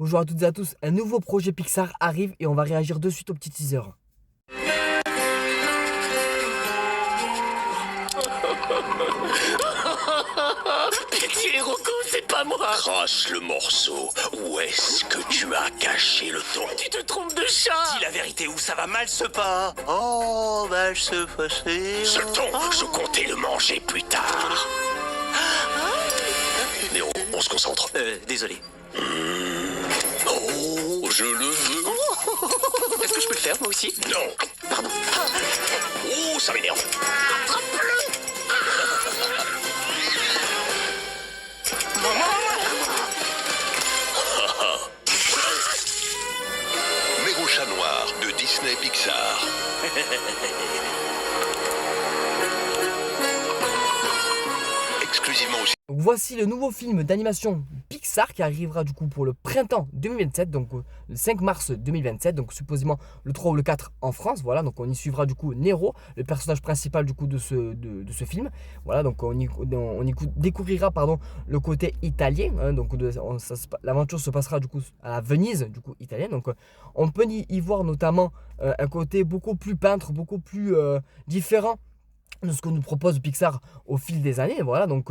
Bonjour à toutes et à tous, un nouveau projet Pixar arrive et on va réagir de suite au petit teaser. Pitié, Rocco, c'est pas moi. Crache le morceau. Où est-ce que tu as caché le ton? Tu te trompes de chat. Dis la vérité ou ça va mal se pas. Oh, mal se passer. Ce ton, je comptais le manger plus tard. Néo, on se concentre. Désolé. Oh, je le veux. Est-ce que je peux le faire, moi aussi? Non. Pardon. Oh, ça m'énerve. Méro Chat Noir de Disney Pixar. Exclusivement aussi. Donc voici le nouveau film d'animation Pixar qui arrivera du coup pour le printemps 2027, donc le 5 mars 2027, donc supposément le 3 ou le 4 en France. Voilà, donc on y suivra du coup Nero, le personnage principal du coup de ce film. Voilà, donc on y découvrira le côté italien, hein, donc l'aventure se passera du coup à la Venise du coup italienne. Donc on peut y voir notamment un côté beaucoup plus peintre, beaucoup plus différent de ce que nous propose Pixar au fil des années. Voilà, donc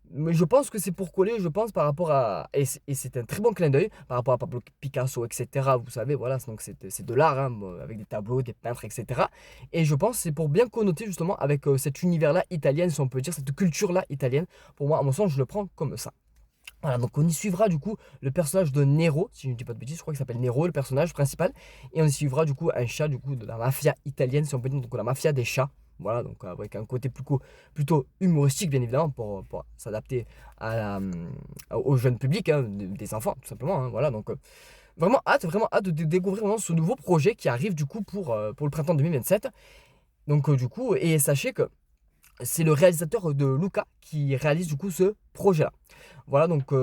mais je pense que c'est pour coller, je pense, par rapport à... Et c'est un très bon clin d'œil par rapport à Pablo Picasso, etc. Vous savez, voilà, donc c'est de l'art, hein, avec des tableaux, des peintres, etc. Et je pense que c'est pour bien connoter justement avec cet univers-là italien, si on peut dire, cette culture-là italienne. Pour moi, à mon sens, je le prends comme ça. Voilà, donc on y suivra du coup le personnage de Nero, si je ne dis pas de bêtises, je crois qu'il s'appelle Nero, le personnage principal. Et on y suivra du coup un chat du coup de la mafia italienne, si on peut dire, donc la mafia des chats. Voilà, donc avec un côté plutôt humoristique, bien évidemment, pour s'adapter au jeune public, hein, des enfants, tout simplement. Hein, voilà, donc vraiment hâte de découvrir vraiment ce nouveau projet qui arrive du coup pour le printemps 2027. Donc du coup, et sachez que c'est le réalisateur de Luca qui réalise du coup ce projet-là. Voilà, donc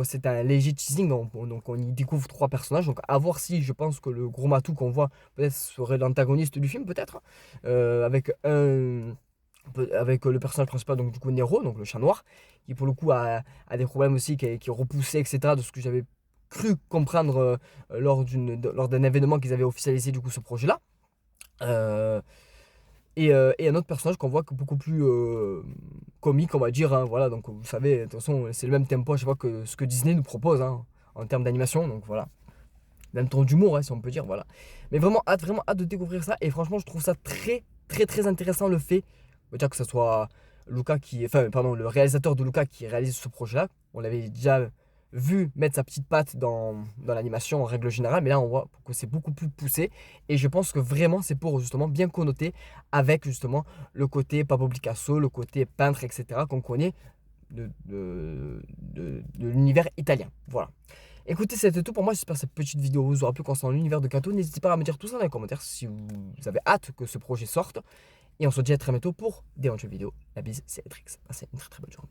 c'est un léger teasing, donc on y découvre 3 personnages, donc à voir si je pense que le gros matou qu'on voit peut-être serait l'antagoniste du film, peut-être, avec le personnage principal, donc du coup Nero, donc le chat noir, qui pour le coup a des problèmes aussi, qui est repoussé, etc., de ce que j'avais cru comprendre lors d'un événement qu'ils avaient officialisé du coup ce projet-là. Et un autre personnage qu'on voit beaucoup plus comique, on va dire. Hein, voilà, donc vous savez, de toute façon, c'est le même tempo à chaque fois que ce que Disney nous propose, hein, en termes d'animation. Donc voilà, même ton d'humour, hein, si on peut dire. Voilà. Mais vraiment hâte de découvrir ça. Et franchement, je trouve ça très intéressant le fait, déjà que ce soit le réalisateur de Luca qui réalise ce projet-là. On l'avait déjà vu mettre sa petite patte dans l'animation en règle générale, mais là on voit que c'est beaucoup plus poussé et je pense que vraiment c'est pour justement bien connoter avec justement le côté Pablo Picasso, le côté peintre, etc. qu'on connaît de l'univers italien. Voilà. Écoutez, c'était tout pour moi. J'espère que cette petite vidéo vous aura plu concernant l'univers de Kato. N'hésitez pas à me dire tout ça dans les commentaires si vous avez hâte que ce projet sorte. Et on se dit à très bientôt pour d'éventuelles vidéos. La bise, c'est Etrix. Passez une très bonne journée.